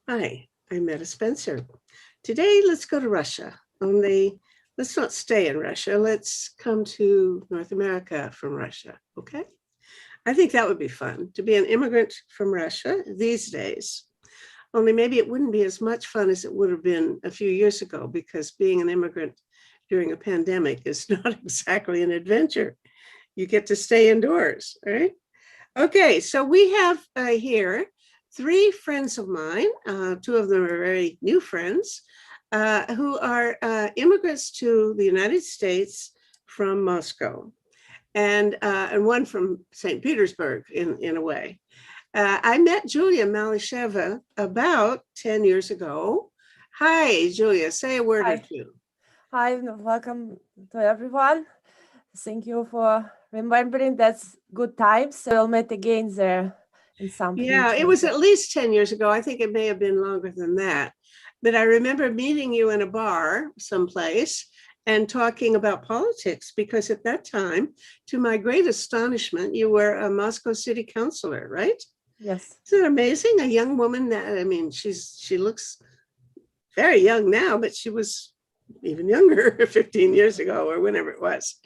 Hi, I'm Meta Spencer. Today, let's go to Russia. Only, let's not stay in Russia. Let's come to North America from Russia. Okay? I think that would be fun to be an immigrant from Russia these days. Only maybe it wouldn't be as much fun as it would have been a few years ago because being an immigrant during a pandemic is not exactly an adventure. You get to stay indoors, right? Okay, so we have here three friends of mine. Two of them are very new friends who are immigrants to the United States from Moscow, and one from St. Petersburg in a way. I met Julia Malisheva about 10 years ago. Hi, Julia, say a word or Hi. two. Hi, welcome to everyone. Thank you for remembering that's good times. So we'll meet again there in some Yeah, it future. was at least 10 years ago. I think it may have been longer than that. But I remember meeting you in a bar someplace and talking about politics because at that time, to my great astonishment, you were a Moscow city councilor, right? Yes. Isn't it amazing? A young woman that, I mean, she looks very young now, but she was even younger 15 years ago or whenever it was.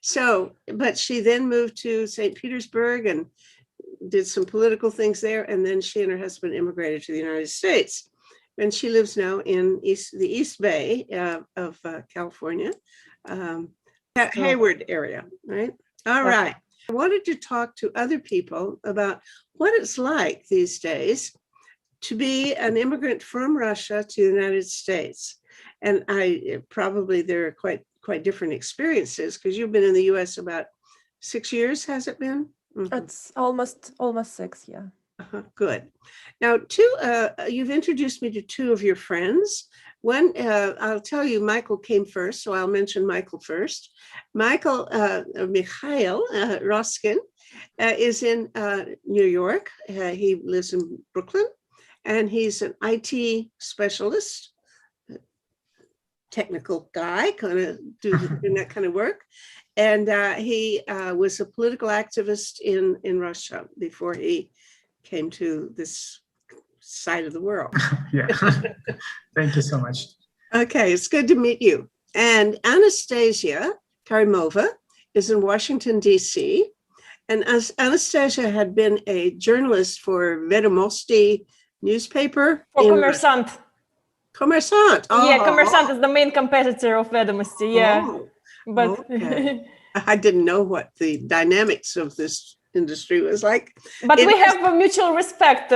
So, but she then moved to St. Petersburg and did some political things there, and then she and her husband immigrated to the United States. And she lives now in the East Bay of California, Hayward area, right? All Yeah. right. I wanted to talk to other people about what it's like these days to be an immigrant from Russia to the United States. And I probably there are quite different experiences because you've been in the US about 6 years, has it been? Mm-hmm. It's almost 6, yeah. Good. Now, you've introduced me to two of your friends. One, I'll tell you, Michael came first, so I'll mention Michael first. Mikhail Roskin is in New York. He lives in Brooklyn, and he's an IT specialist, technical guy, kind of doing that kind of work. And he was a political activist in Russia before he came to this side of the world. Yeah. Thank you so much. Okay, it's good to meet you. And Anastasia Karimova is in Washington, D.C. And as Anastasia had been a journalist for Vedomosti newspaper. For Kommersant. Kommersant. Oh. Yeah, Kommersant is the main competitor of Vedomosti, yeah. Oh, but okay. I didn't know what the dynamics of this industry was like. But we have a mutual respect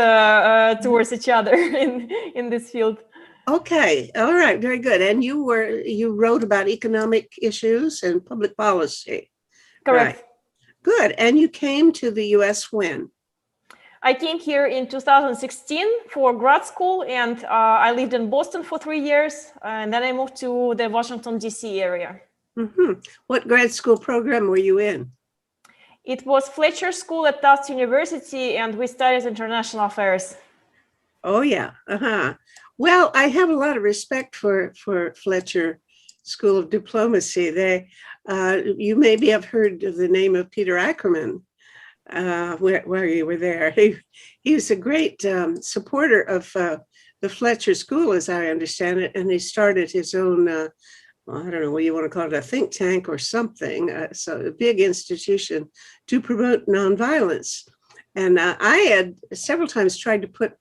towards each other in this field. Okay, all right, very good. And you wrote about economic issues and public policy. Correct. Right. Good. And you came to the US when? I came here in 2016 for grad school, and I lived in Boston for 3 years, and then I moved to the Washington, D.C. area. Mm-hmm. What grad school program were you in? It was Fletcher School at Tufts University, and we studied international affairs. Oh, yeah. Uh-huh. Well, I have a lot of respect for Fletcher School of Diplomacy. You maybe have heard of the name of Peter Ackerman, where you were there. He was a great supporter of the Fletcher School, as I understand it, and he started his own, I don't know what you want to call it, a think tank or something, so a big institution to promote nonviolence. And I had several times tried to put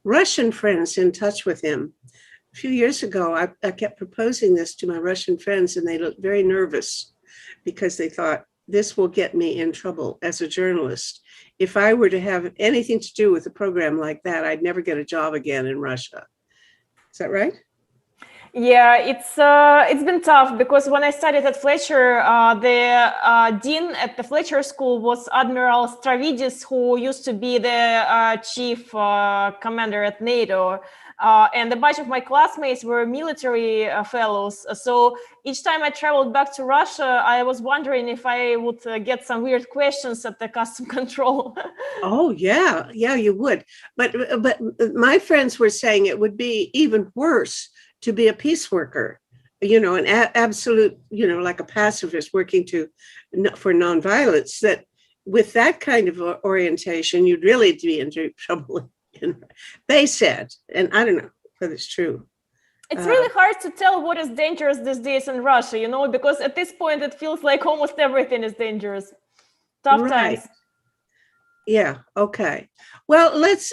Russian friends in touch with him. A few years ago, I kept proposing this to my Russian friends, and they looked very nervous because they thought, this will get me in trouble as a journalist. If I were to have anything to do with a program like that, I'd never get a job again in Russia. Is that right? Yeah, it's been tough because when I studied at Fletcher, the dean at the Fletcher School was Admiral Stavridis, who used to be the chief commander at NATO. And a bunch of my classmates were military fellows. So each time I traveled back to Russia, I was wondering if I would get some weird questions at the custom control. Oh, yeah, you would. But my friends were saying it would be even worse to be a peace worker, an absolute, like a pacifist working for nonviolence, that with that kind of orientation, you'd really be in trouble They said, and I don't know whether it's true. It's really hard to tell what is dangerous these days in Russia, you know, because at this point it feels like almost everything is dangerous. Tough times. Yeah. Okay. Well, let's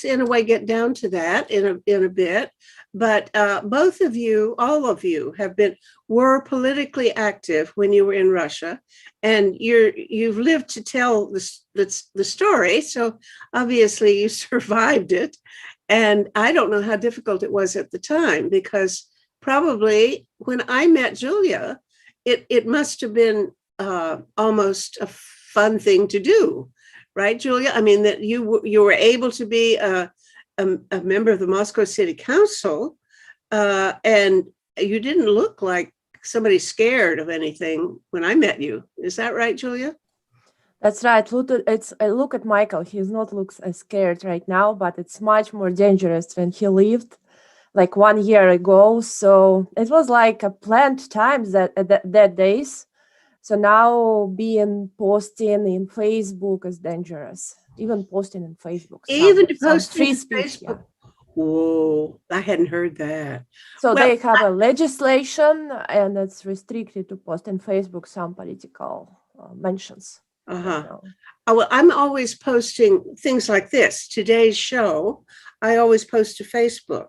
in a way get down to that in a bit. But both of you, all of you, were politically active when you were in Russia, and you've lived to tell the story. So obviously you survived it, and I don't know how difficult it was at the time, because probably when I met Julia, it must have been almost a fun thing to do. Right, Julia? I mean, that you were able to be a member of the Moscow City Council, and you didn't look like somebody scared of anything when I met you. Is that right, Julia? That's right. Look at Michael. He's not looks as scared right now, but it's much more dangerous when he lived like 1 year ago. So it was like a planned times that days. So now posting in Facebook is dangerous. Even posting in Facebook. Even to post free in speech. Facebook. Yeah. Whoa, I hadn't heard that. So they have a legislation, and it's restricted to post in Facebook some political mentions. Well, I'm always posting things like this. Today's show, I always post to Facebook.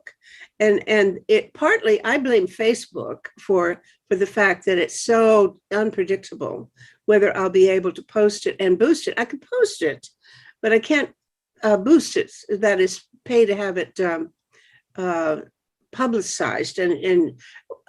And it partly, I blame Facebook for the fact that it's so unpredictable whether I'll be able to post it and boost it. I can post it, but I can't boost it. That is, pay to have it publicized. And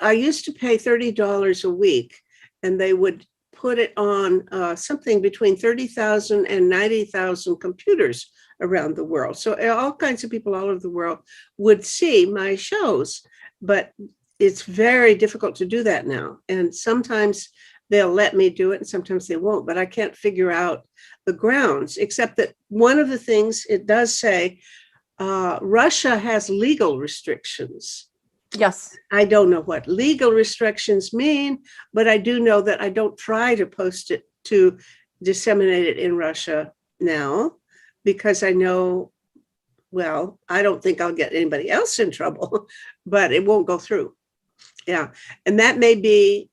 I used to pay $30 a week, and they would put it on something between 30,000 and 90,000 computers around the world. So all kinds of people all over the world would see my shows, but it's very difficult to do that now. And sometimes they'll let me do it and sometimes they won't, but I can't figure out the grounds, except that one of the things it does say, Russia has legal restrictions. Yes. I don't know what legal restrictions mean, but I do know that I don't try to post it to disseminate it in Russia now, because I know, well, I don't think I'll get anybody else in trouble, but it won't go through. Yeah. And that may be,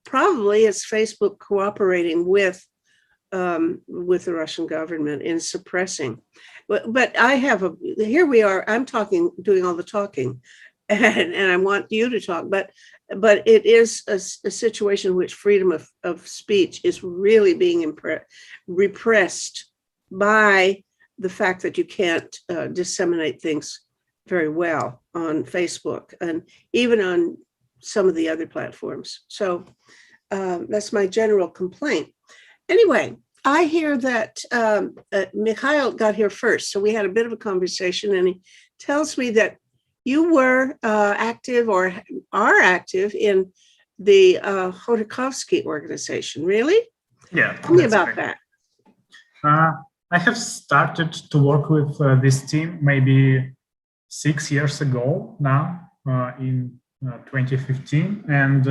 probably it's Facebook cooperating with the Russian government in suppressing. But here we are, I'm doing all the talking, and I want you to talk, but it is a situation in which freedom of speech is really being repressed by the fact that you can't disseminate things very well on Facebook and even on some of the other platforms. So that's my general complaint. Anyway, I hear that Mikhail got here first, so we had a bit of a conversation, and he tells me that you were active or are active in the Khodorkovsky organization. Really? Yeah. Tell me about that. I have started to work with this team maybe 6 years ago now, in 2015. And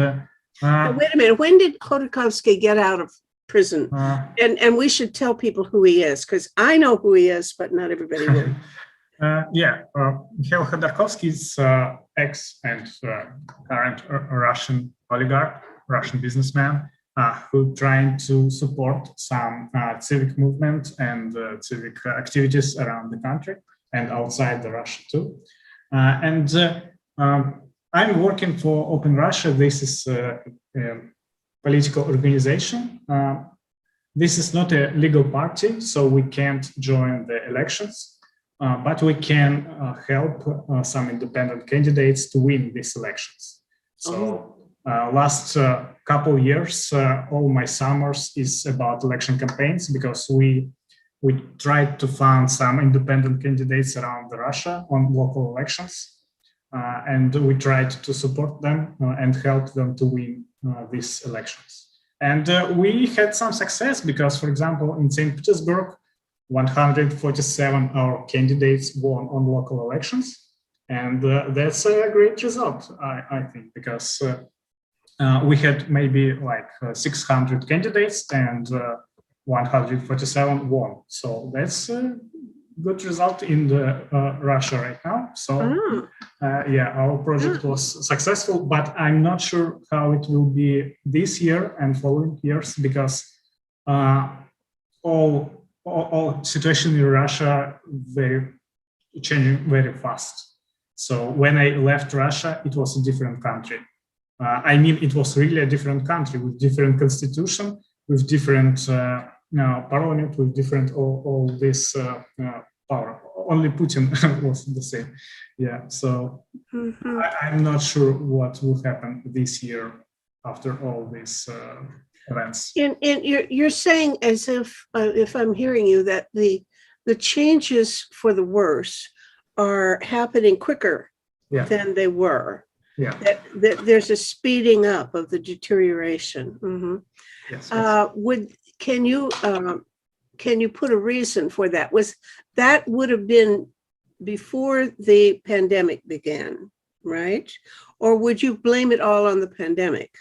now, wait a minute, when did Khodorkovsky get out of prison? And we should tell people who he is, because I know who he is, but not everybody will. Mikhail Khodorkovsky is ex and current Russian oligarch, Russian businessman, who trying to support some civic movement and civic activities around the country and outside the Russia too. I'm working for Open Russia. This is a political organization. This is not a legal party, so we can't join the elections, but we can help some independent candidates to win these elections. So last couple years, all my summers is about election campaigns, because we tried to find some independent candidates around Russia on local elections. And we tried to support them and help them to win these elections. And we had some success because, for example, in St. Petersburg, 147 our candidates won on local elections. And that's a great result, I think, because we had maybe like 600 candidates and 147 won. So that's good result in the Russia right now. So yeah, our project was successful, but I'm not sure how it will be this year and following years, because all situation in Russia changing very fast. So when I left Russia, it was a different country. I mean, it was really a different country with different constitution, with different parliament, with different all this power. Only Putin was the same. Yeah, so I'm not sure what will happen this year after all these events. And you're saying, as if I'm hearing you, that the changes for the worse are happening quicker than they were. Yeah. That there's a speeding up of the deterioration. Yes. Can you put a reason for that? That would have been before the pandemic began, right? Or would you blame it all on the pandemic?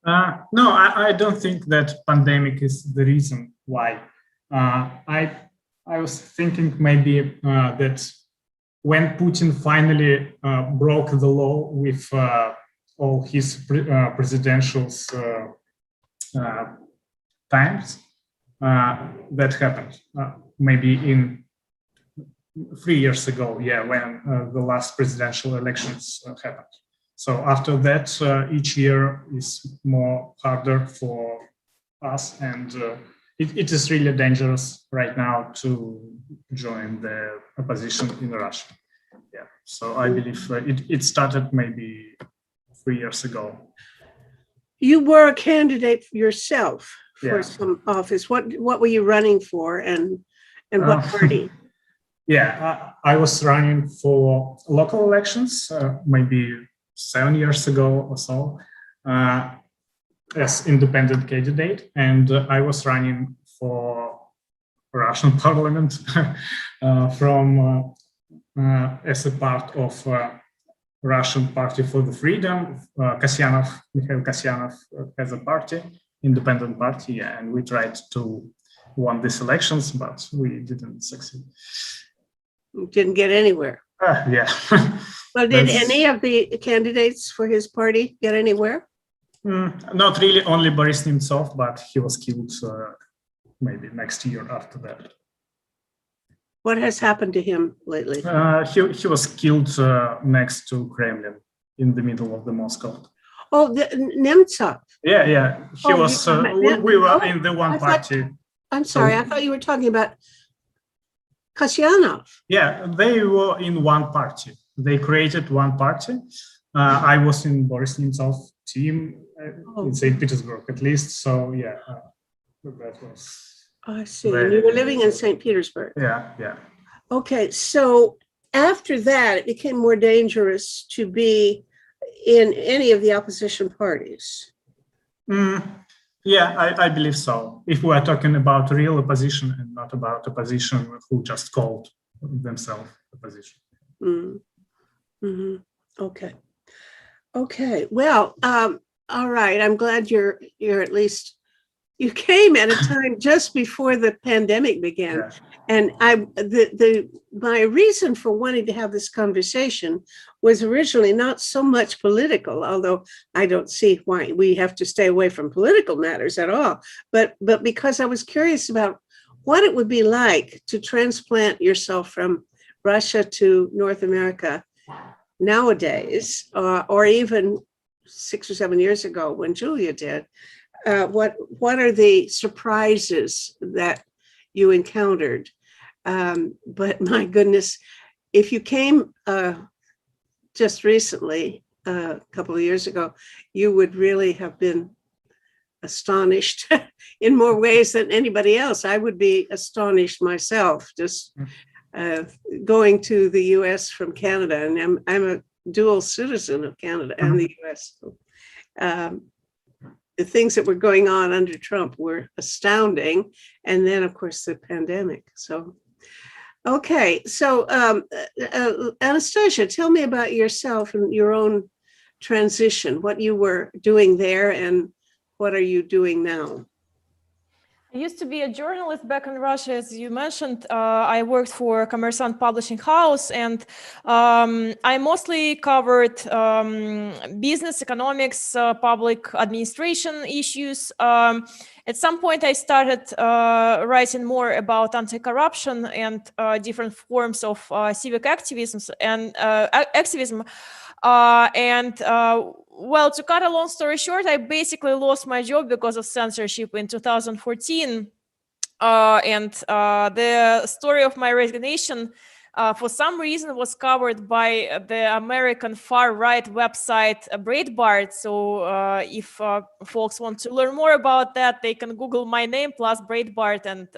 No, I don't think that pandemic is the reason why. I was thinking maybe that when Putin finally broke the law with all his presidential times, that happened maybe in 3 years ago, when the last presidential elections happened. So after that, each year is more harder for us, and it is really dangerous right now to join the opposition in Russia. Yeah, so I believe it started maybe 3 years ago. You were a candidate yourself for some office. What were you running for, and what party? Yeah, I was running for local elections, maybe 7 years ago or so, as independent candidate, and I was running for Russian parliament from as a part of Russian Party for the Freedom. Mikhail Kasyanov has a party, independent party, and we tried to win these elections, but we didn't succeed. Didn't get anywhere. Yeah. Well, did any of the candidates for his party get anywhere? Not really, only Boris Nemtsov, but he was killed maybe next year after that. What has happened to him lately? He was killed next to Kremlin, in the middle of the Moscow. Oh, Nemtsov. Yeah. He was. We were in the one party. I'm sorry, I thought you were talking about Kasyanov. Yeah, they were in one party. They created one party. I was in Boris Nemtsov team in St. Petersburg, at least. So yeah, that was. I see. And you were living in St. Petersburg. Yeah. Okay, so after that, it became more dangerous to be in any of the opposition parties. Yeah, I believe so. If we are talking about real opposition and not about opposition who just called themselves opposition. Okay. Well, all right. I'm glad you're at least, you came at a time just before the pandemic began. Yeah. And my reason for wanting to have this conversation was originally not so much political, although I don't see why we have to stay away from political matters at all, but because I was curious about what it would be like to transplant yourself from Russia to North America nowadays, or even 6 or 7 years ago when Julia did. What are the surprises that you encountered? But my goodness, if you came just recently, a couple of years ago, you would really have been astonished in more ways than anybody else. I would be astonished myself, just going to the US from Canada, and I'm a dual citizen of Canada and the US. The things that were going on under Trump were astounding. And then, of course, the pandemic. So, okay. So, Anastasia, tell me about yourself and your own transition, what you were doing there and what are you doing now? I used to be a journalist back in Russia, as you mentioned. I worked for Kommersant Publishing House, and I mostly covered business, economics, public administration issues. At some point, I started writing more about anti-corruption and different forms of civic activism and activism. Well, to cut a long story short, I basically lost my job because of censorship in 2014. The story of my resignation, for some reason, was covered by the American far-right website Breitbart. So if folks want to learn more about that, they can Google my name plus Breitbart and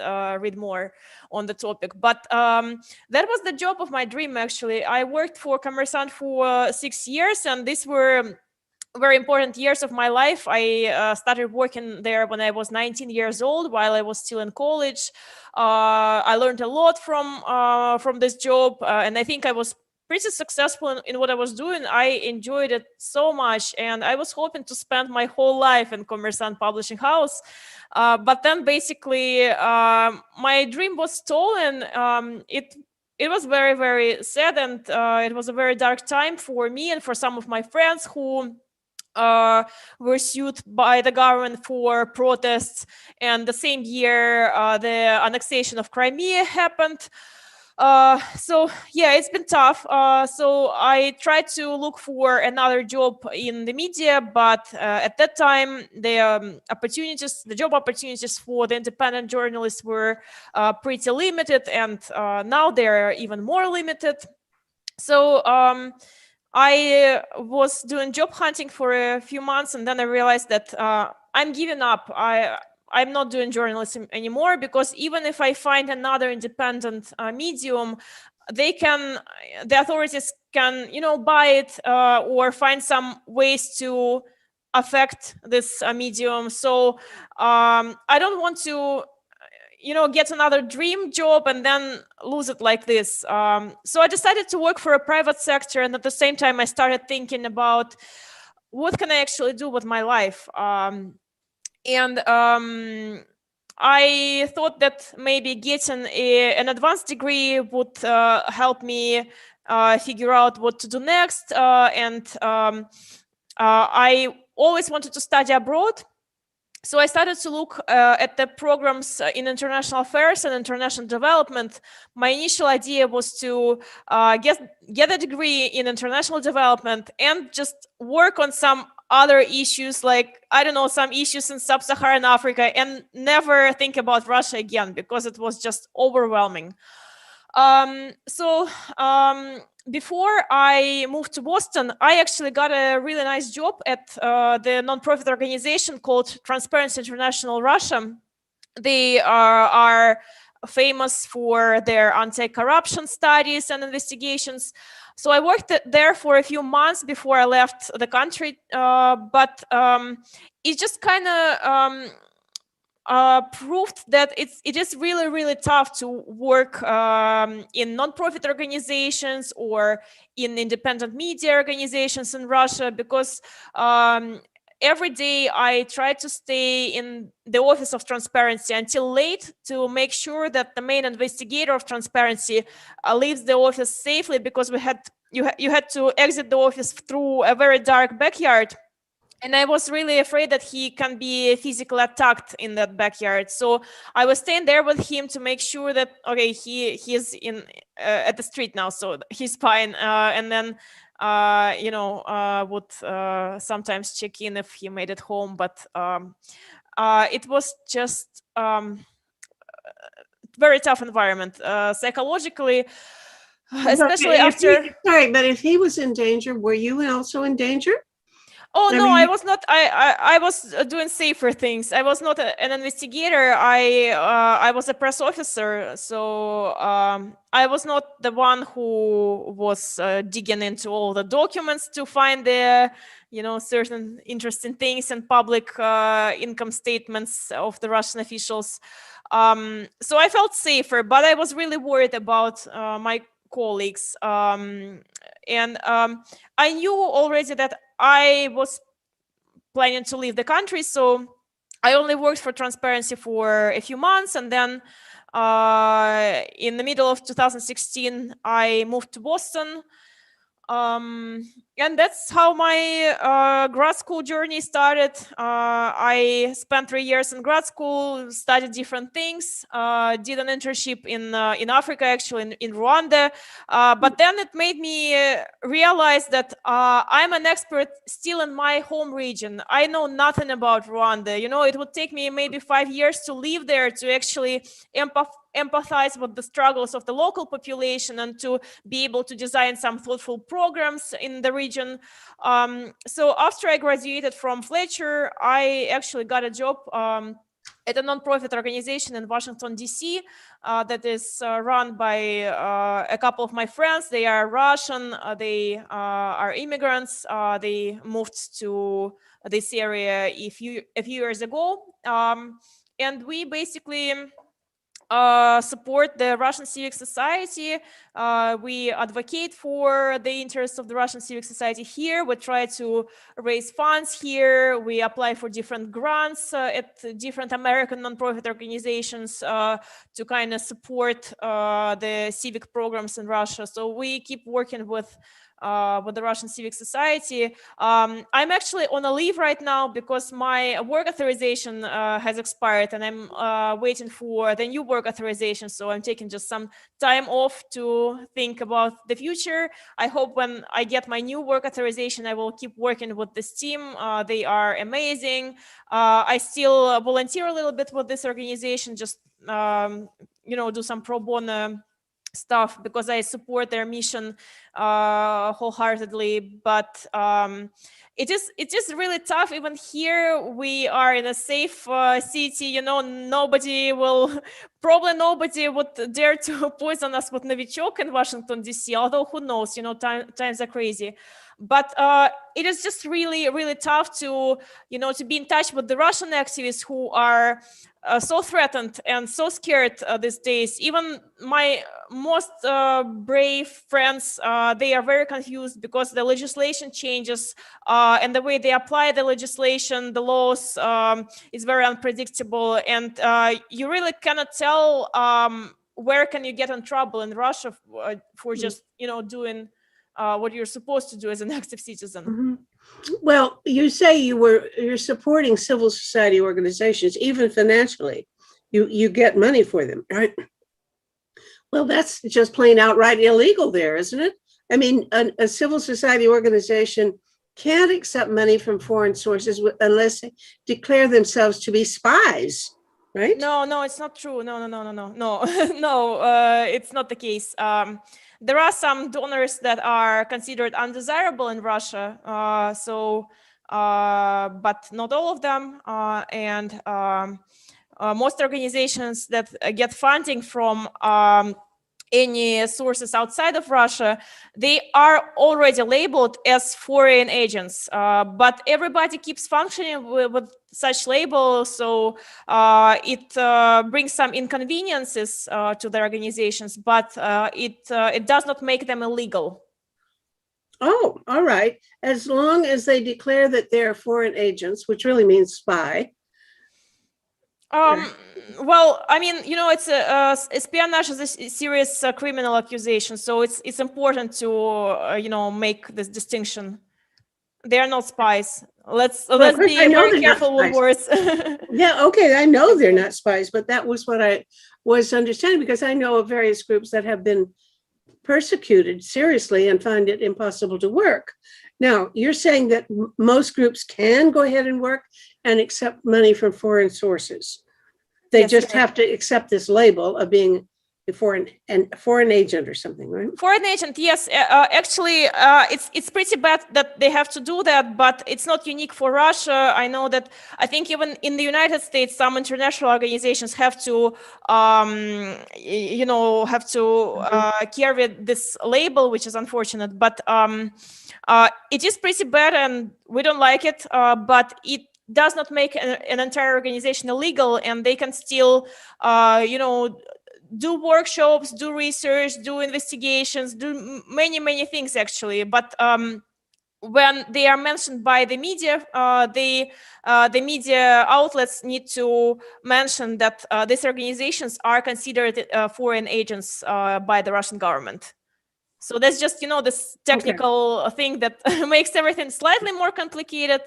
read more on the topic. But that was the job of my dream, actually. I worked for Kommersant for 6 years, and these were very important years of my life. I started working there when I was 19 years old, while I was still in college. I learned a lot from this job, and I think I was pretty successful in what I was doing. I enjoyed it so much, and I was hoping to spend my whole life in Kommersant Publishing House. But then basically, my dream was stolen. It was very, very sad, and it was a very dark time for me and for some of my friends who were sued by the government for protests. And the same year, the annexation of Crimea happened. So yeah, it's been tough. So I tried to look for another job in the media, but at that time, the job opportunities for the independent journalists were pretty limited, and now they're even more limited. So I was doing job hunting for a few months, and then I realized that I'm giving up. I'm not doing journalism anymore, because even if I find another independent medium, the authorities can, buy it or find some ways to affect this medium. So I don't want to get another dream job and then lose it like this. So I decided to work for a private sector, and at the same time I started thinking about what can I actually do with my life. I thought that maybe getting an advanced degree would help me figure out what to do next. I always wanted to study abroad. So I started to look at the programs in international affairs and international development. My initial idea was to get a degree in international development and just work on some other issues, like, I don't know, some issues in sub-Saharan Africa, and never think about Russia again, because it was just overwhelming. Before I moved to Boston, I actually got a really nice job at the nonprofit organization called Transparency International Russia. They are famous for their anti-corruption studies and investigations. So I worked there for a few months before I left the country, but it just kind of proved that it is really, really tough to work in nonprofit organizations or in independent media organizations in Russia, because every day I try to stay in the office of transparency until late to make sure that the main investigator of transparency leaves the office safely, because you had to exit the office through a very dark backyard. And I was really afraid that he can be physically attacked in that backyard. So I was staying there with him to make sure that, okay, he's in at the street now, so he's fine. And then, would sometimes check in if he made it home. But it was just very tough environment psychologically, especially after. Sorry, but if he was in danger, were you also in danger? Oh no, I was not. I was doing safer things. I was not an investigator. I was a press officer, so I was not the one who was digging into all the documents to find the certain interesting things and public income statements of the Russian officials. So I felt safer, but I was really worried about my colleagues, and I knew already that I was planning to leave the country. So I only worked for Transparency for a few months, and then in the middle of 2016, I moved to Boston. And that's how my grad school journey started. I spent 3 years in grad school, studied different things, did an internship in Africa, actually in Rwanda. But then it made me realize that I'm an expert still in my home region. I know nothing about Rwanda. You know, it would take me maybe 5 years to live there to actually empathize with the struggles of the local population and to be able to design some thoughtful programs in the region. So after I graduated from Fletcher, I actually got a job at a nonprofit organization in Washington, D.C. That is run by a couple of my friends. They are Russian, they are immigrants. They moved to this area a few years ago. And we basically support the Russian civic society. We advocate for the interests of the Russian civic society here. We try to raise funds here. We apply for different grants at different American nonprofit organizations to kind of support the civic programs in Russia. So we keep working with the Russian civic society. I'm actually on a leave right now because my work authorization has expired, and I'm waiting for the new work authorization. So I'm taking just some time off to think about the future. I hope when I get my new work authorization, I will keep working with this team. They are amazing. I still volunteer a little bit with this organization, just do some pro bono stuff because I support their mission wholeheartedly. But it is really tough. Even here, we are in a safe city. You know, nobody would dare to poison us with Novichok in Washington, D.C. Although who knows? You know, times are crazy. But it is just really, really tough to be in touch with the Russian activists who are so threatened and so scared these days. Even my most brave friends, they are very confused because the legislation changes and the way they apply the legislation, the laws, is very unpredictable. And you really cannot tell where can you get in trouble in Russia for just, doing what you're supposed to do as an active citizen. Mm-hmm. Well, you say you're supporting civil society organizations, even financially. You get money for them, right? Well, that's just plain outright illegal there, isn't it? I mean, a civil society organization can't accept money from foreign sources unless they declare themselves to be spies, right? No, it's not true. No, it's not the case. There are some donors that are considered undesirable in Russia, but not all of them. And most organizations that get funding from any sources outside of Russia, they are already labeled as foreign agents. But everybody keeps functioning with such labels, so it brings some inconveniences to the organizations, but it does not make them illegal. Oh, all right. As long as they declare that they're foreign agents, which really means spy. Well, I mean, it's espionage is a serious criminal accusation, so it's important to make this distinction. They are not spies. Let's be very careful with words. Yeah, okay, I know they're not spies, but that was what I was understanding, because I know of various groups that have been persecuted seriously and find it impossible to work. Now, you're saying that most groups can go ahead and work and accept money from foreign sources. They just have to accept this label of being a foreign agent or something, right? Foreign agent, yes. Actually, it's pretty bad that they have to do that, but it's not unique for Russia. I know that I think even in the United States, some international organizations have to, carry this label, which is unfortunate. But it is pretty bad, and we don't like it. But it does not make an entire organization illegal, and they can still, do workshops, do research, do investigations, do many things actually. But when they are mentioned by the media, the media outlets need to mention that these organizations are considered foreign agents by the Russian government. So that's just, this technical thing that makes everything slightly more complicated,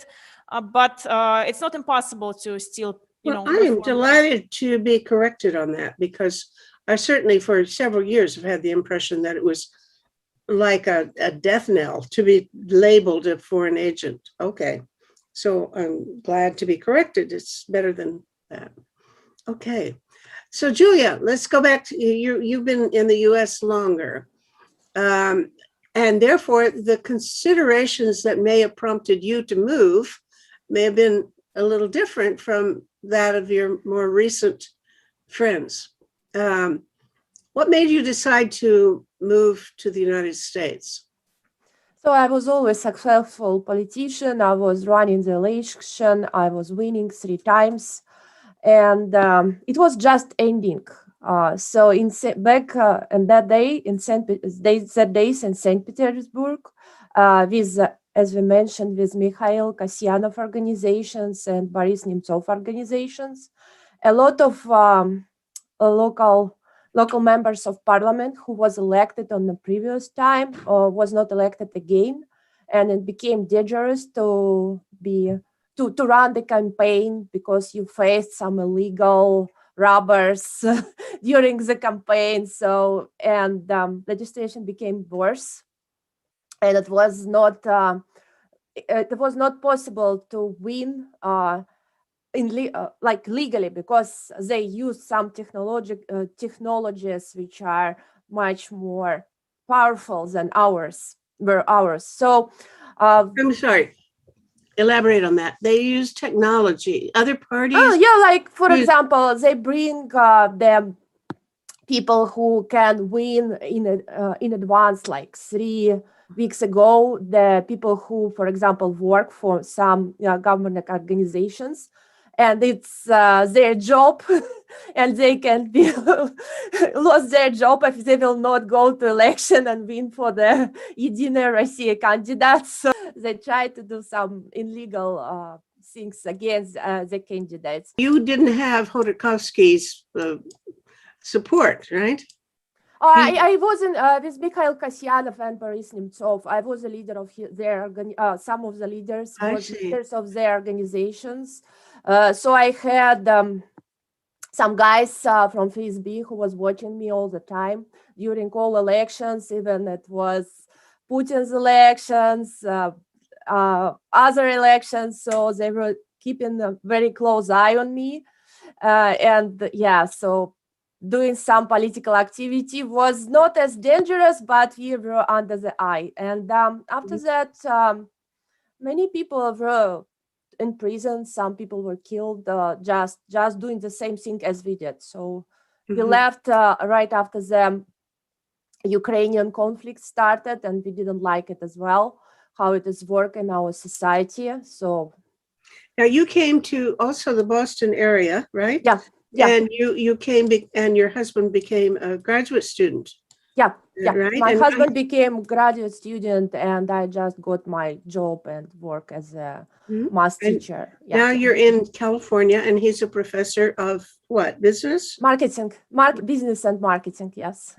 but it's not impossible to still, Well, I am delighted to be corrected on that, because I certainly for several years have had the impression that it was like a death knell to be labeled a foreign agent. Okay, so I'm glad to be corrected. It's better than that. Okay, so Julia, let's go back to you. You've been in the US longer. And therefore, the considerations that may have prompted you to move may have been a little different from that of your more recent friends. What made you decide to move to the United States? So I was always a successful politician. I was running the election. I was winning 3 times. And it was just ending. So back in that day in St. Petersburg, with, as we mentioned, with Mikhail Kasyanov organizations and Boris Nemtsov organizations, a lot of local members of parliament who was elected on the previous time was not elected again, and it became dangerous to run the campaign because you faced some illegal robbers during the campaign. So, and legislation became worse, and it was not possible to win legally, because they use some technologies which are much more powerful than ours. So I'm sorry, elaborate on that. They use technology. Other parties? Like for example, they bring the people who can win in advance, like 3 weeks ago. The people who, for example, work for some government organizations, and it's their job, and they can be lost their job if they will not go to election and win for the Единая Россия candidates. So they try to do some illegal things against the candidates. You didn't have Khodorkovsky's support, right? I wasn't with Mikhail Kasyanov and Boris Nemtsov. I was a leader of some of the leaders, leaders of their organizations. So I had some guys from FSB who was watching me all the time during all elections, even it was Putin's elections, other elections. So they were keeping a very close eye on me. So doing some political activity was not as dangerous, but we were under the eye. And after that, many people were in prison. Some people were killed just doing the same thing as we did. So we left right after the Ukrainian conflict started, and we didn't like it as well, how it is working in our society. So now you came to also the Boston area, right? Yeah. And you came and your husband became a graduate student. Yeah. Right? My husband became graduate student, and I just got my job and work as a math teacher. Now you're in California, and he's a professor of what? Business? Marketing, business and marketing, yes.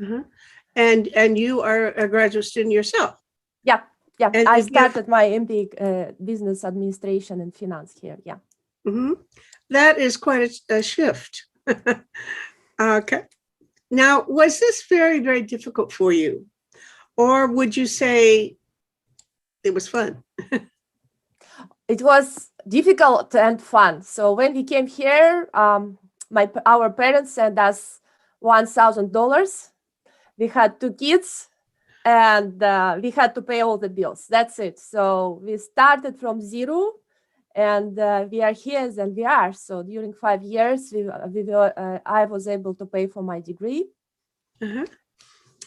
And you are a graduate student yourself? Yeah. And I started my MBA business administration and finance here, yeah. That is quite a shift. Okay. Now, was this very, very difficult for you? Or would you say it was fun? It was difficult and fun. So when we came here, our parents sent us $1,000. We had 2 kids, and we had to pay all the bills. That's it. So we started from zero, and we are here and we are. So during 5 years, I was able to pay for my degree. And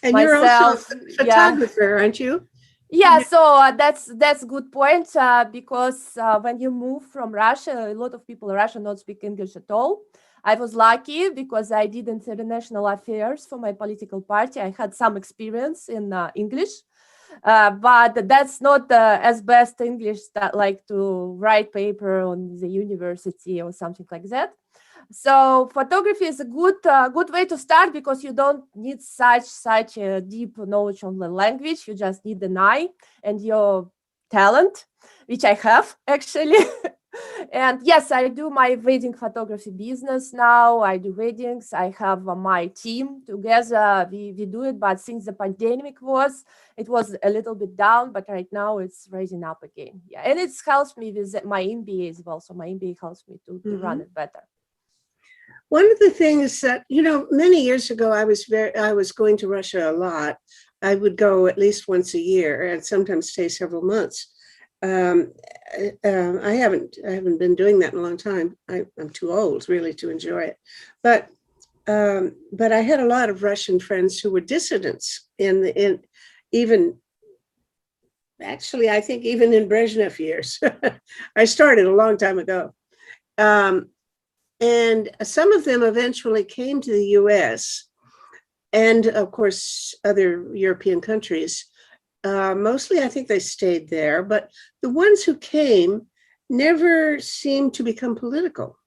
you're also a photographer, aren't you? Yeah, so that's a good point, because when you move from Russia, a lot of people in Russia don't speak English at all. I was lucky because I did international affairs for my political party. I had some experience in English. But that's not as best English that like to write paper on the university or something like that. So photography is a good way to start because you don't need such a deep knowledge on the language. You just need an eye and your talent, which I have actually. And yes, I do my wedding photography business now. I do weddings. I have my team together. We do it, but since the pandemic it was a little bit down, but right now it's rising up again. Yeah, and it helps me with my MBA as well. So my MBA helps me to run it better. One of the things that, many years ago, I was going to Russia a lot. I would go at least once a year and sometimes stay several months. I haven't been doing that in a long time. I'm too old really to enjoy it, but I had a lot of Russian friends who were dissidents actually, I think even in Brezhnev years. I started a long time ago. And some of them eventually came to the US and of course other European countries. Mostly, I think they stayed there, but the ones who came never seemed to become political.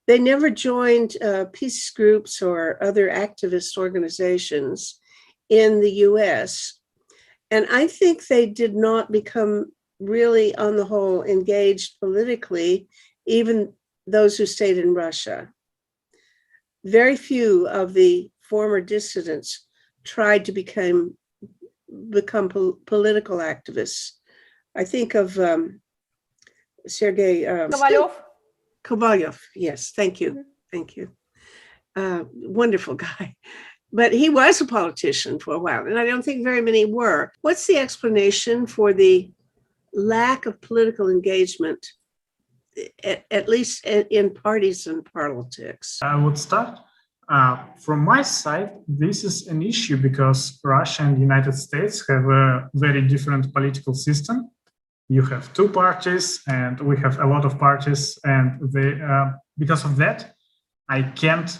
They never joined peace groups or other activist organizations in the US. And I think they did not become really, on the whole, engaged politically, even those who stayed in Russia. Very few of the former dissidents tried to become political activists. I think of Sergei Kovalyov. Yes, thank you. Thank you. Wonderful guy. But he was a politician for a while, and I don't think very many were. What's the explanation for the lack of political engagement, at least in partisan politics? I would start. From my side, this is an issue because Russia and the United States have a very different political system. You have two parties and we have a lot of parties, and because of that, I can't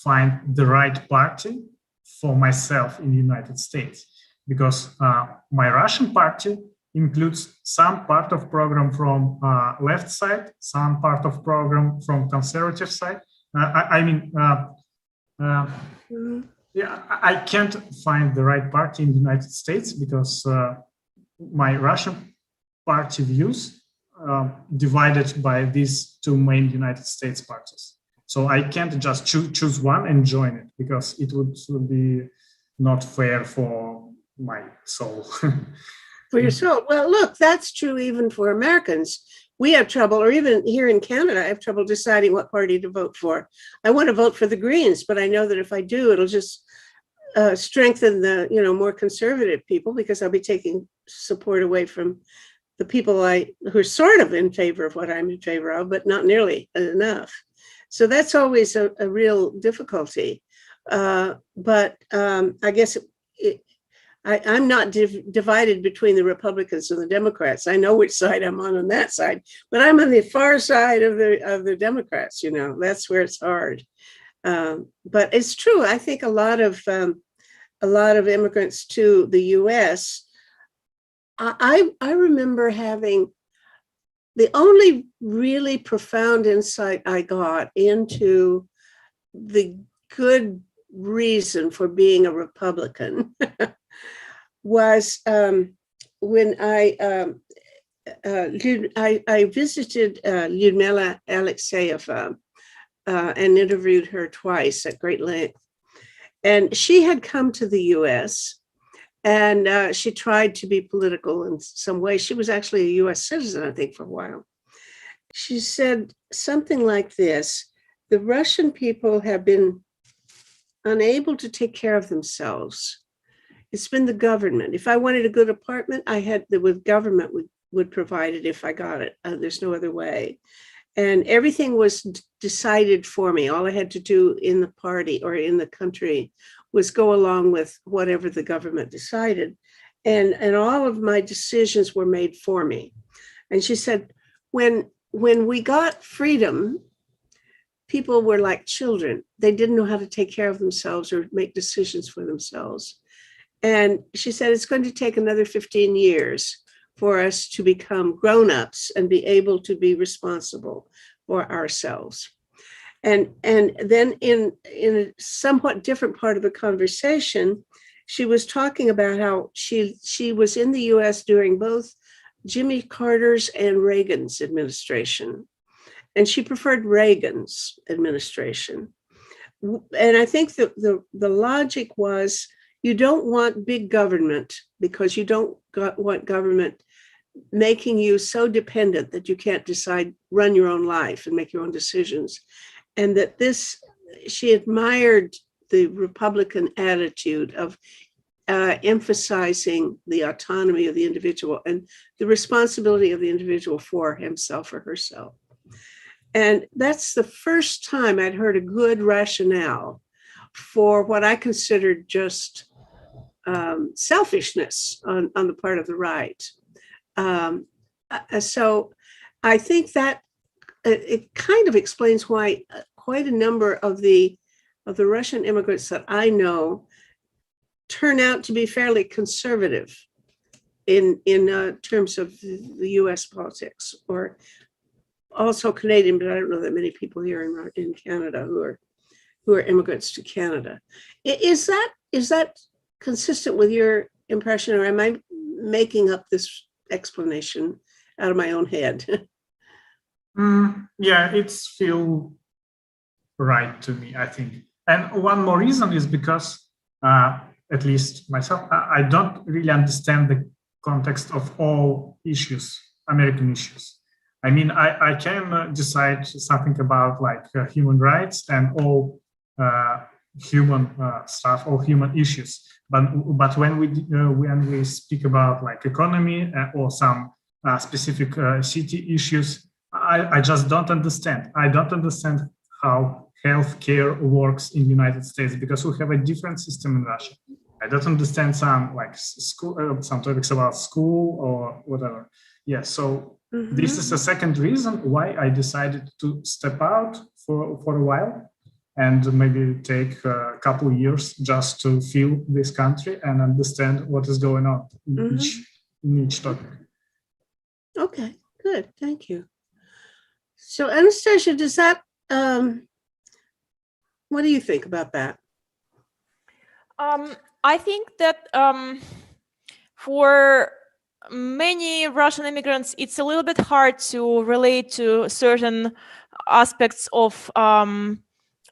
find the right party for myself in the United States, because my Russian party includes some part of program from left side, some part of program from conservative side. I can't find the right party in the United States because my Russian party views divided by these two main United States parties. So I can't just choose one and join it because it would be not fair for my soul. For your soul. Well, look, that's true even for Americans. We have trouble, or even here in Canada, I have trouble deciding what party to vote for. I want to vote for the Greens, but I know that if I do, it'll just strengthen the, more conservative people, because I'll be taking support away from the people who are sort of in favor of what I'm in favor of, but not nearly enough. So that's always a real difficulty. But I guess I'm not divided between the Republicans and the Democrats. I know which side I'm on that side, but I'm on the far side of the Democrats. That's where it's hard. But it's true. I think a lot of immigrants to the U.S. I remember having the only really profound insight I got into the good reason for being a Republican was when I visited Lyudmila Alexeyeva and interviewed her twice at great length. And she had come to the US and she tried to be political in some way. She was actually a US citizen, I think, for a while. She said something like this: the Russian people have been unable to take care of themselves. It's been the government. If I wanted a good apartment, the government would provide it if I got it. There's no other way. And everything was decided for me. All I had to do in the party or in the country was go along with whatever the government decided. And all of my decisions were made for me. And she said, when we got freedom, people were like children. They didn't know how to take care of themselves or make decisions for themselves. And she said, it's going to take another 15 years for us to become grown-ups and be able to be responsible for ourselves. And then in a somewhat different part of the conversation, she was talking about how she was in the US during both Jimmy Carter's and Reagan's administration. And she preferred Reagan's administration. And I think that the logic was, you don't want big government because you don't want government making you so dependent that you can't run your own life and make your own decisions. And that she admired the Republican attitude of emphasizing the autonomy of the individual and the responsibility of the individual for himself or herself. And that's the first time I'd heard a good rationale for what I considered just selfishness on the part of the right. So I think that it kind of explains why quite a number of the Russian immigrants that I know turn out to be fairly conservative in terms of the US politics, or also Canadian, but I don't know that many people here in Canada who are immigrants to Canada. Is that consistent with your impression, or am I making up this explanation out of my own head? Yeah, it's feel right to me, I think. And one more reason is because, at least myself, I don't really understand the context of all issues, American issues. I mean, I can decide something about like human rights and all human stuff, all human issues. But when we speak about like economy or some specific city issues, I just don't understand. I don't understand how healthcare works in the United States because we have a different system in Russia. I don't understand some like school, some topics about school or whatever. Yeah, so this is a second reason why I decided to step out for a while and maybe take a couple of years just to feel this country and understand what is going on in each topic. Okay, good, thank you. So Anastasia, does that, what do you think about that? I think that for many Russian immigrants, it's a little bit hard to relate to certain aspects of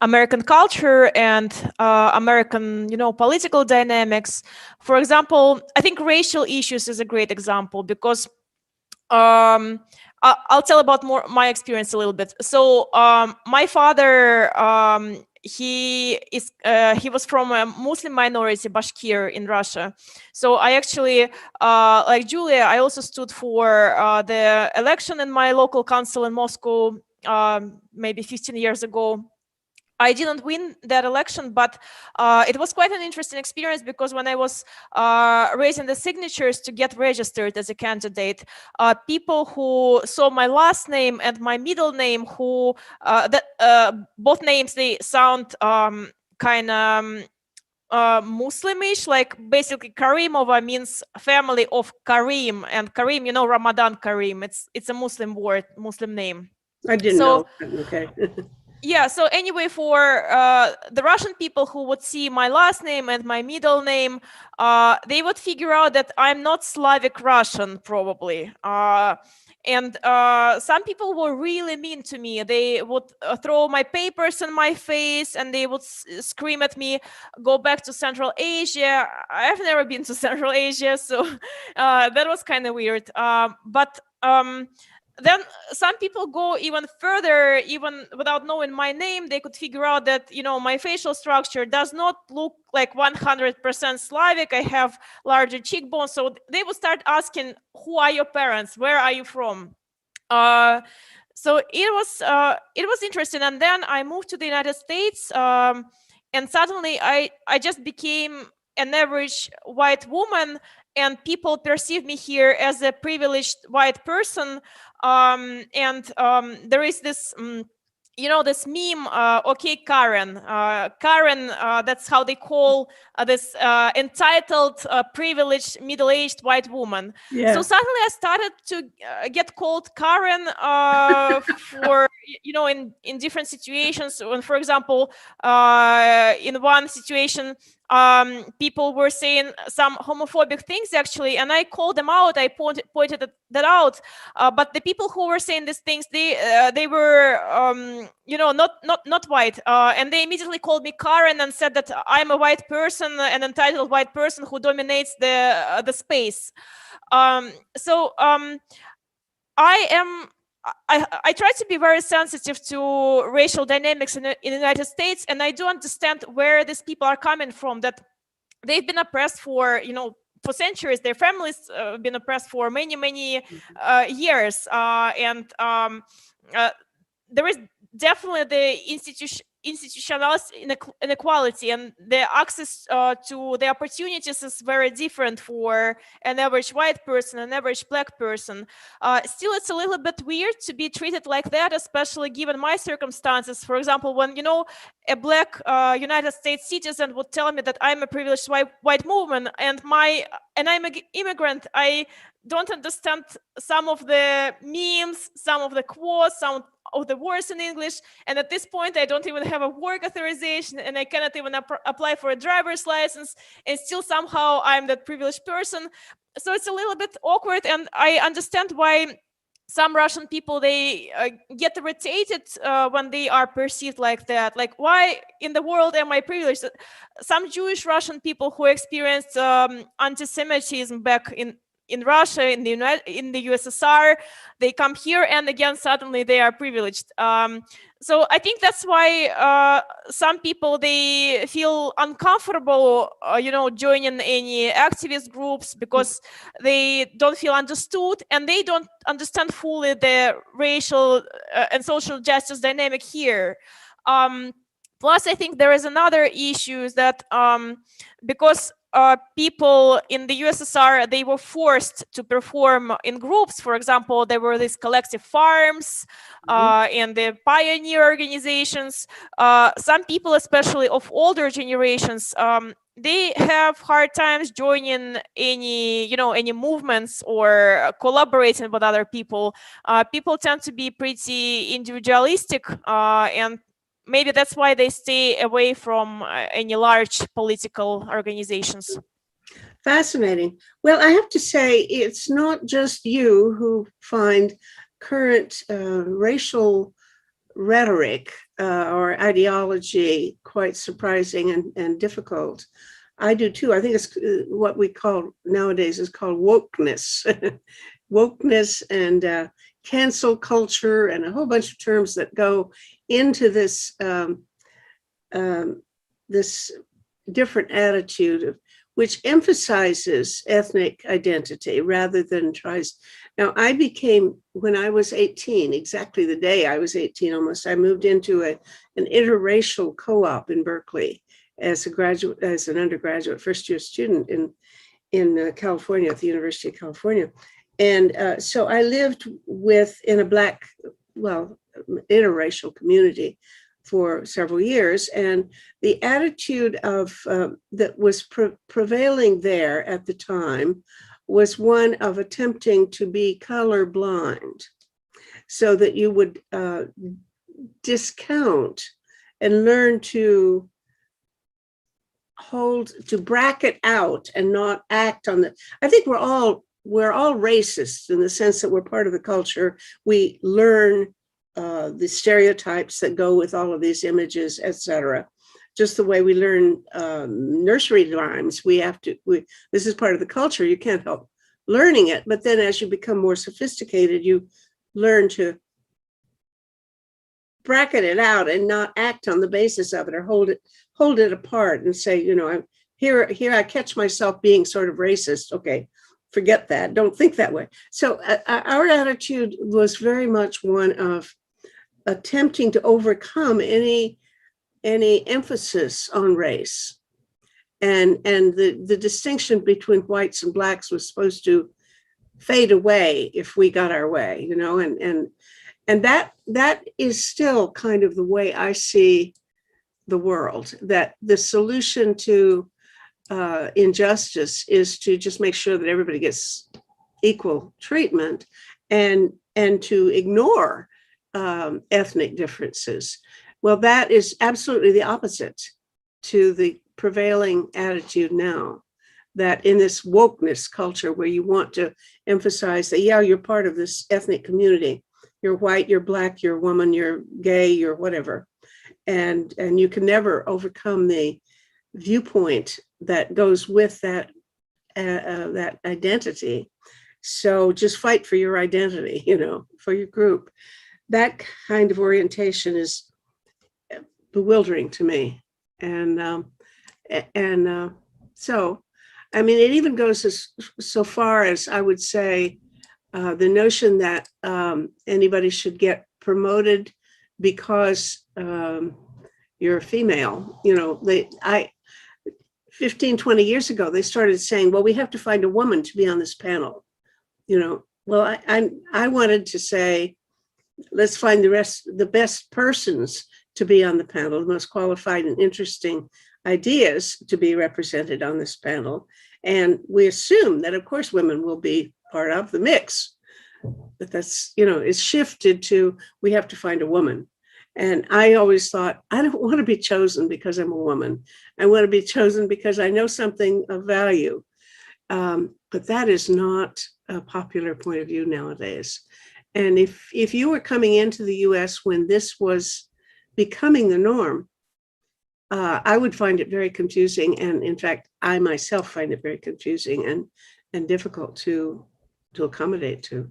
American culture and American, political dynamics. For example, I think racial issues is a great example because I'll tell about my experience a little bit. So my father, he was from a Muslim minority, Bashkir, in Russia. So I actually, like Julia, I also stood for the election in my local council in Moscow maybe 15 years ago. I didn't win that election, but it was quite an interesting experience because when I was raising the signatures to get registered as a candidate, people who saw my last name and my middle name, who both names, they sound kind of Muslimish, like basically Karimova means family of Karim, and Karim, Ramadan Karim. It's a Muslim word, Muslim name. I didn't know. Okay. Yeah, so anyway, for the Russian people who would see my last name and my middle name, they would figure out that I'm not Slavic Russian, probably. And some people were really mean to me. They would throw my papers in my face and they would scream at me, go back to Central Asia. I've never been to Central Asia, so that was kind of weird. But then some people go even further, even without knowing my name. They could figure out that, my facial structure does not look like 100% Slavic. I have larger cheekbones. So they would start asking, who are your parents? Where are you from? So it was interesting. And then I moved to the United States, and suddenly I just became an average white woman, and people perceive me here as a privileged white person. And there is this this meme, okay, Karen. Karen, that's how they call this entitled, privileged, middle-aged white woman. Yeah. So suddenly I started to get called Karen for, in different situations. When, for example, in one situation, people were saying some homophobic things actually, and I called them out. I pointed that out. But the people who were saying these things, they were not white, and they immediately called me Karen and said that I'm a white person, an entitled white person who dominates the space. I try to be very sensitive to racial dynamics in the United States, and I do understand where these people are coming from, that they've been oppressed for centuries. Their families have been oppressed for many years, and there is definitely the institutionalized inequality, and the access to the opportunities is very different for an average white person, an average black person. Still, it's a little bit weird to be treated like that, especially given my circumstances. For example, when a black United States citizen would tell me that I'm a privileged white woman and I'm an immigrant, I don't understand some of the memes, some of the quotes, some of the words in English, and at this point I don't even have a work authorization, and I cannot even apply for a driver's license, and still somehow I'm that privileged person. So it's a little bit awkward, and I understand why some Russian people, they get irritated when they are perceived like that. Like, why in the world am I privileged? Some Jewish Russian people who experienced anti-Semitism back in Russia, in the USSR, they come here and again suddenly they are privileged. So I think that's why some people, they feel uncomfortable, joining any activist groups, because they don't feel understood and they don't understand fully the racial and social justice dynamic here. Plus, I think there is another issue, is that because people in the USSR, they were forced to perform in groups. For example, there were these collective farms and the pioneer organizations. Some people, especially of older generations, they have hard times joining any movements or collaborating with other people. People tend to be pretty individualistic, and maybe that's why they stay away from any large political organizations. Fascinating. Well, I have to say, it's not just you who find current racial rhetoric or ideology quite surprising and difficult. I do too. I think it's what we call nowadays is called wokeness, wokeness and cancel culture, and a whole bunch of terms that go into this this different attitude which emphasizes ethnic identity rather than tries. Now, I became, when I was 18, exactly the day I was 18 almost, I moved into an interracial co-op in Berkeley as an undergraduate first-year student in California, at the University of California. And so I lived in a Black, interracial community for several years, and the attitude of that was prevailing there at the time was one of attempting to be colorblind, so that you would discount and learn to bracket out and not act on the. I think we're all racists in the sense that we're part of the culture. We learn the stereotypes that go with all of these images, etc. Just the way we learn nursery rhymes, this is part of the culture. You can't help learning it. But then as you become more sophisticated, you learn to bracket it out and not act on the basis of it, or hold it apart and say, here I catch myself being sort of racist. Okay, forget that. Don't think that way. So our attitude was very much one of attempting to overcome any emphasis on race, and the distinction between whites and blacks was supposed to fade away if we got our way, And that is still kind of the way I see the world, that the solution to injustice is to just make sure that everybody gets equal treatment, and to ignore ethnic differences. Well, that is absolutely the opposite to the prevailing attitude now, that in this wokeness culture where you want to emphasize that, yeah, you're part of this ethnic community. You're white, you're black, you're a woman, you're gay, you're whatever. And you can never overcome the viewpoint that goes with that identity. So just fight for your identity, for your group. That kind of orientation is bewildering to me. And so, I mean, it even goes so far as, I would say, the notion that anybody should get promoted because you're a female. 15, 20 years ago, they started saying, well, we have to find a woman to be on this panel. Well, I wanted to say, let's find the best persons to be on the panel, the most qualified and interesting ideas to be represented on this panel. And we assume that, of course, women will be part of the mix. But that's, it's shifted to, we have to find a woman. And I always thought, I don't want to be chosen because I'm a woman. I want to be chosen because I know something of value. But that is not a popular point of view nowadays. And if you were coming into the US when this was becoming the norm, I would find it very confusing. And in fact, I myself find it very confusing and difficult to accommodate to.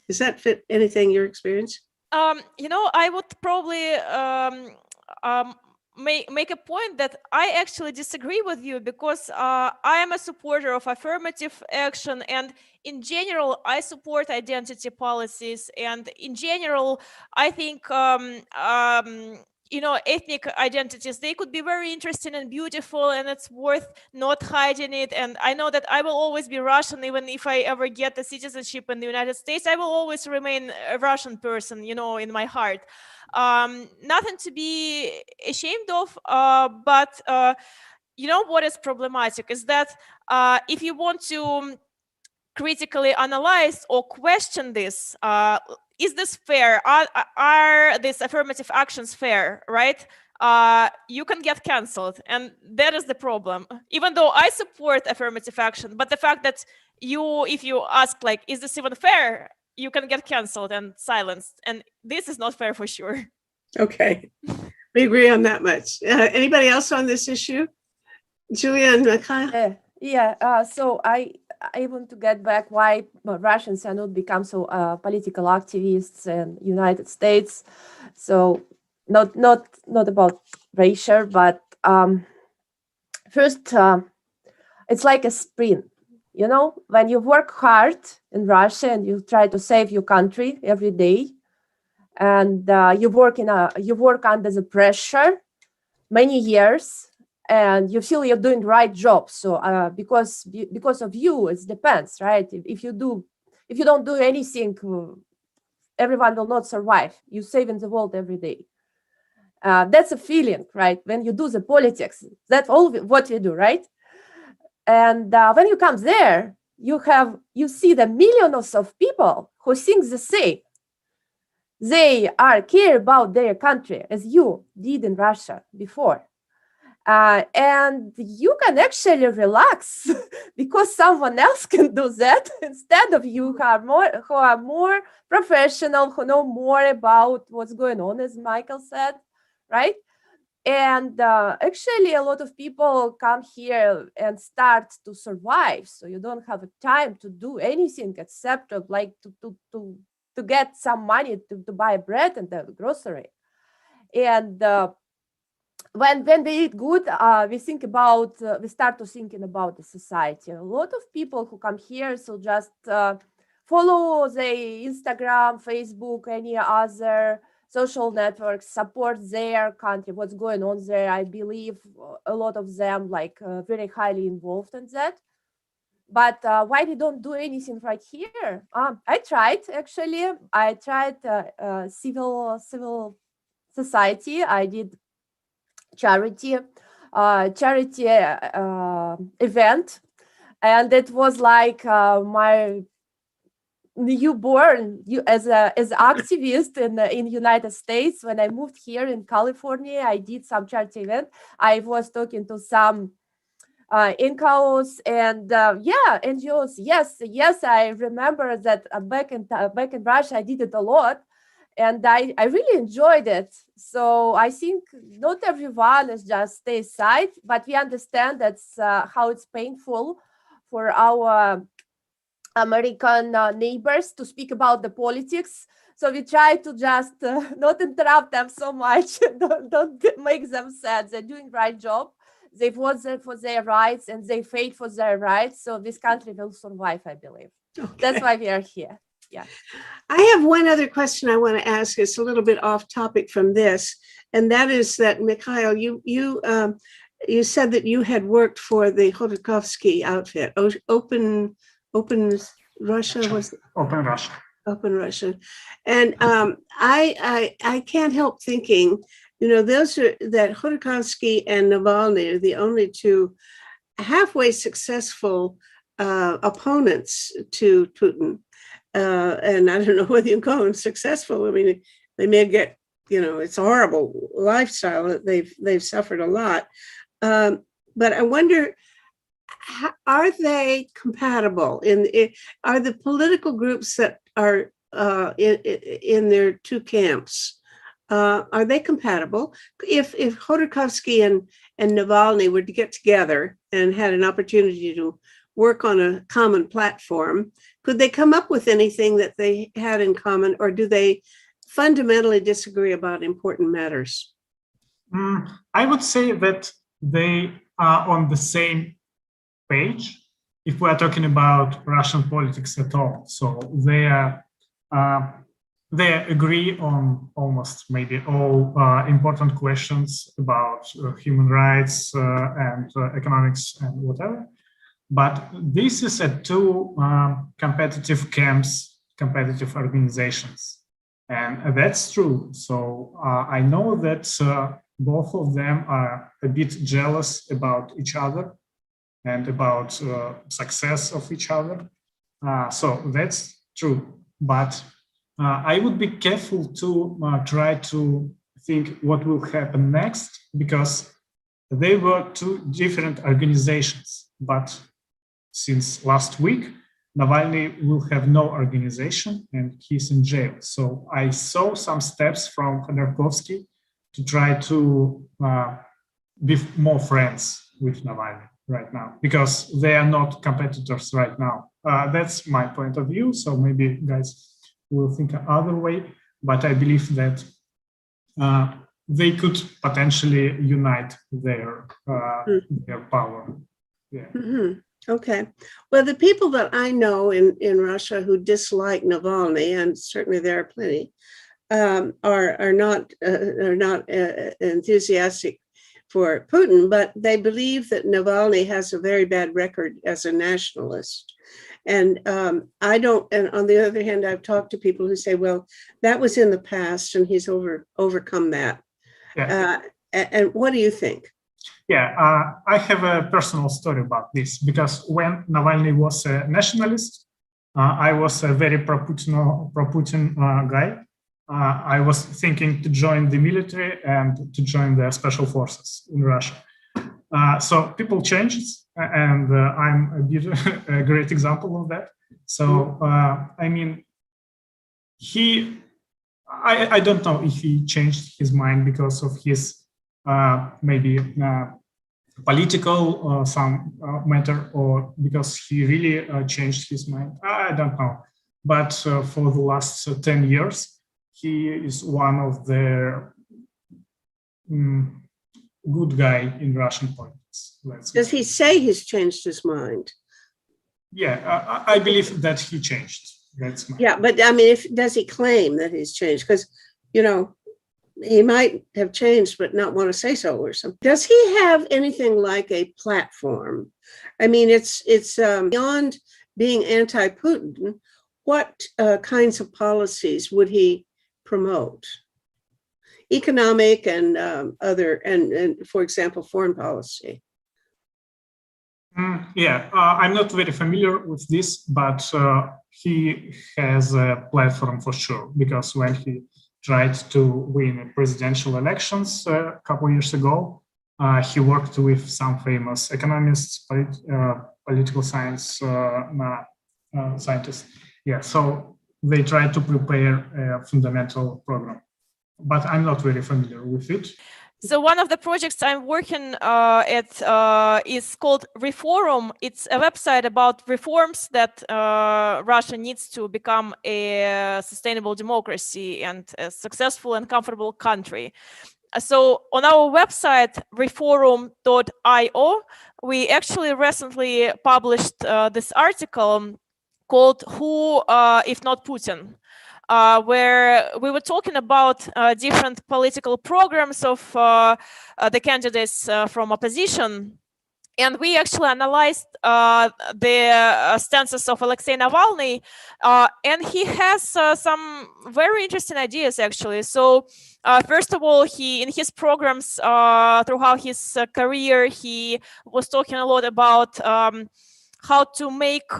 Does that fit anything your experience? I would probably make a point that I actually disagree with you, because I am a supporter of affirmative action, and in general, I support identity policies, and in general, I think ethnic identities, they could be very interesting and beautiful, and it's worth not hiding it. And I know that I will always be Russian, even if I ever get the citizenship in the United States. I will always remain a Russian person, in my heart. Nothing to be ashamed of, but what is problematic is that if you want to critically analyze or question this, is this fair? Are these affirmative actions fair, right? You can get canceled, and that is the problem. Even though I support affirmative action, but the fact that if you ask, like, is this even fair? You can get canceled and silenced, and this is not fair for sure. Okay, we agree on that much. Anybody else on this issue? Julia and Mikhail? So I want to get back why Russians are not become so political activists in United States. So not about racial, but first, it's like a sprint. When you work hard in Russia and you try to save your country every day, and you work under the pressure many years, and you feel you're doing the right job. So because of you, it depends, right? If you don't do anything, everyone will not survive. You're saving the world every day. That's a feeling, right? When you do the politics, that's all what you do, right? And when you come there, you see the millions of people who think the same. They care about their country as you did in Russia before. And you can actually relax because someone else can do that instead of you, who are more professional, who know more about what's going on, as Michael said, right? And actually, a lot of people come here and start to survive. So you don't have a time to do anything except like to get some money to buy bread and the grocery. And when we eat good, we start to thinking about the society. A lot of people who come here, so just follow the Instagram, Facebook, any other social networks, support their country, what's going on there. I believe a lot of them very highly involved in that. but why they don't do anything right here? I tried, actually. I tried civil society. I did charity event, and it was like my newborn as an activist in United States. When I moved here in California, I did some charity event. I was talking to some NGOs and NGOs. Yes, I remember that back in Russia, I did it a lot, and I really enjoyed it. So I think not everyone is just stay aside, but we understand that's how it's painful for our American neighbors to speak about the politics. So we try to just not interrupt them so much. don't make them sad. They're doing the right job. They fought for their rights and they fight for their rights. So this country will survive, I believe. Okay. That's why we are here. Yeah. I have one other question I want to ask. It's a little bit off topic from this, and that is that, Mikhail, you said that you had worked for the Khodorkovsky outfit, Open Russia was Open Russia. Open Russia, and I can't help thinking, those are that Khodorkovsky and Navalny are the only two halfway successful opponents to Putin. And I don't know whether you call them successful. I mean, they may get, it's a horrible lifestyle that they've suffered a lot. But I wonder, are they compatible? Are the political groups that are in their two camps, are they compatible? If Khodorkovsky and Navalny were to get together and had an opportunity to work on a common platform, could they come up with anything that they had in common, or do they fundamentally disagree about important matters? I would say that they are on the same page if we are talking about Russian politics at all. So they agree on almost maybe all important questions about human rights and economics and whatever. But this is at two competitive camps, competitive organizations. And that's true. So I know that both of them are a bit jealous about each other and about success of each other. So that's true. But I would be careful to try to think what will happen next, because they were two different organizations. But since last week, Navalny will have no organization and he's in jail. So I saw some steps from Khodorkovsky to try to be more friends with Navalny right now, because they are not competitors right now. That's my point of view. So maybe guys will think another way, but I believe that they could potentially unite their power. Yeah. Mm-hmm. Okay. Well, the people that I know in Russia who dislike Navalny, and certainly there are plenty, are not enthusiastic for Putin, but they believe that Navalny has a very bad record as a nationalist. And I don't. And on the other hand, I've talked to people who say, "Well, that was in the past, and he's overcome that." Yeah. And what do you think? Yeah, I have a personal story about this, because when Navalny was a nationalist, I was a very pro-Putin guy. I was thinking to join the military and to join the special forces in Russia. So people changed, and I'm a great example of that. So, I mean, I don't know if he changed his mind because of his maybe political some matter, or because he really changed his mind. I don't know. But for the last 10 years, he is one of the good guy in Russian politics. Does he say he's changed his mind? Yeah, I believe that he changed. That's my Yeah, but I mean, does he claim that he's changed? Because, he might have changed, but not want to say so or something. Does he have anything like a platform? I mean, it's beyond being anti-Putin. What kinds of policies would he promote? Economic and other, and for example, foreign policy. I'm not very familiar with this, but he has a platform for sure, because when he tried to win presidential elections a couple of years ago, he worked with some famous economists, political science scientists. Yeah, so they tried to prepare a fundamental program, but I'm not very familiar with it. So one of the projects I'm working at is called Reforum. It's a website about reforms that Russia needs to become a sustainable democracy and a successful and comfortable country. So on our website, reforum.io, we actually recently published this article called Who If Not Putin? Where we were talking about different political programs of the candidates from opposition. And we actually analyzed the stances of Alexei Navalny, and he has some very interesting ideas, actually. So first of all, in his programs throughout his career, he was talking a lot about how to make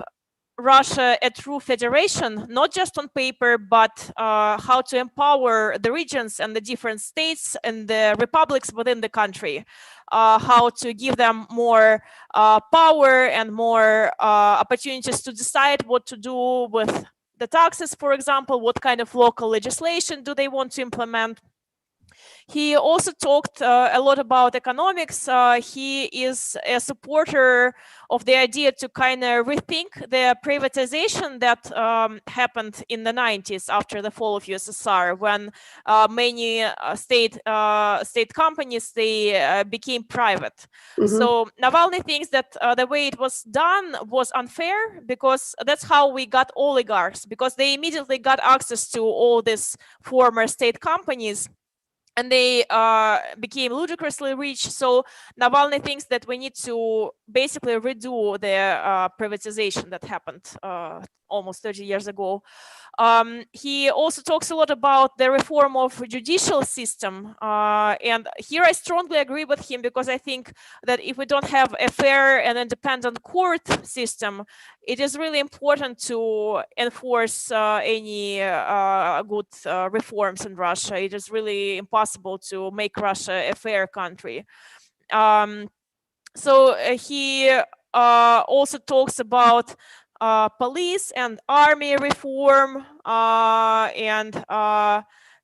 Russia a true federation, not just on paper, but how to empower the regions and the different states and the republics within the country, how to give them more power and more opportunities to decide what to do with the taxes, for example, what kind of local legislation do they want to implement. He also talked a lot about economics. He is a supporter of the idea to kind of rethink the privatization that happened in the 90s after the fall of USSR, when many state companies, they became private. Mm-hmm. So Navalny thinks that the way it was done was unfair, because that's how we got oligarchs, because they immediately got access to all these former state companies, and they became ludicrously rich. So Navalny thinks that we need to basically redo the privatization that happened almost 30 years ago. He also talks a lot about the reform of judicial system. And here I strongly agree with him, because I think that if we don't have a fair and independent court system, it is really important to enforce any good reforms in Russia. It is really impossible to make Russia a fair country. So he also talks about police and army reform, and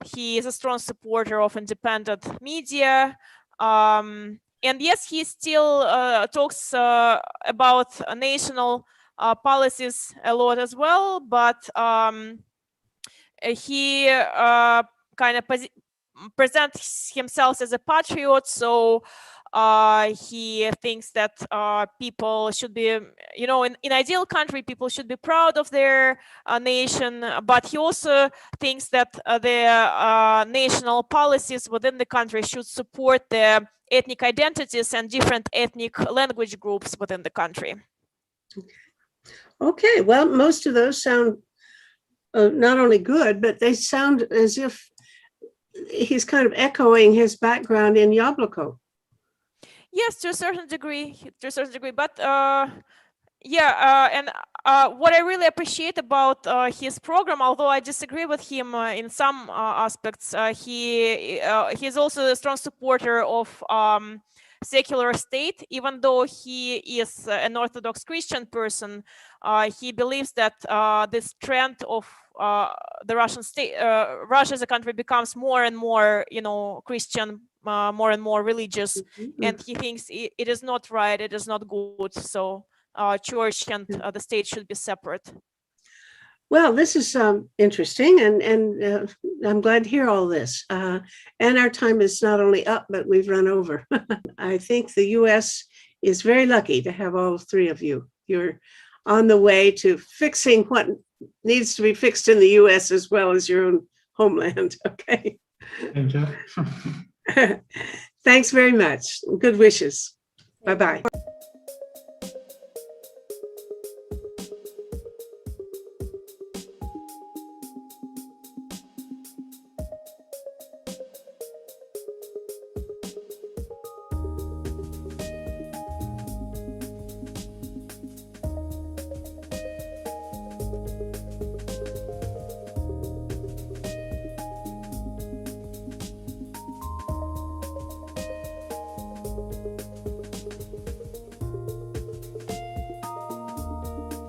he is a strong supporter of independent media. And yes, he still talks about national policies a lot as well, but he kind of presents himself as a patriot. So he thinks that people should be, in ideal country, people should be proud of their nation. But he also thinks that the national policies within the country should support the ethnic identities and different ethnic language groups within the country. Okay, well, most of those sound not only good, but they sound as if he's kind of echoing his background in Yabloko. Yes, to a certain degree. But and what I really appreciate about his program, although I disagree with him in some aspects, he's also a strong supporter of secular state. Even though he is an Orthodox Christian person, he believes that this trend of the Russian state, Russia as a country, becomes more and more, Christian, more and more religious, Mm-hmm. and he thinks it is not right, it is not good. So church and the state should be separate. Well, this is interesting, and I'm glad to hear all this. And our time is not only up, but we've run over. I think the U.S. is very lucky to have all three of you. You're on the way to fixing what needs to be fixed in the U.S. as well as your own homeland. Okay. Thank you. Thanks very much. Good wishes. Bye-bye.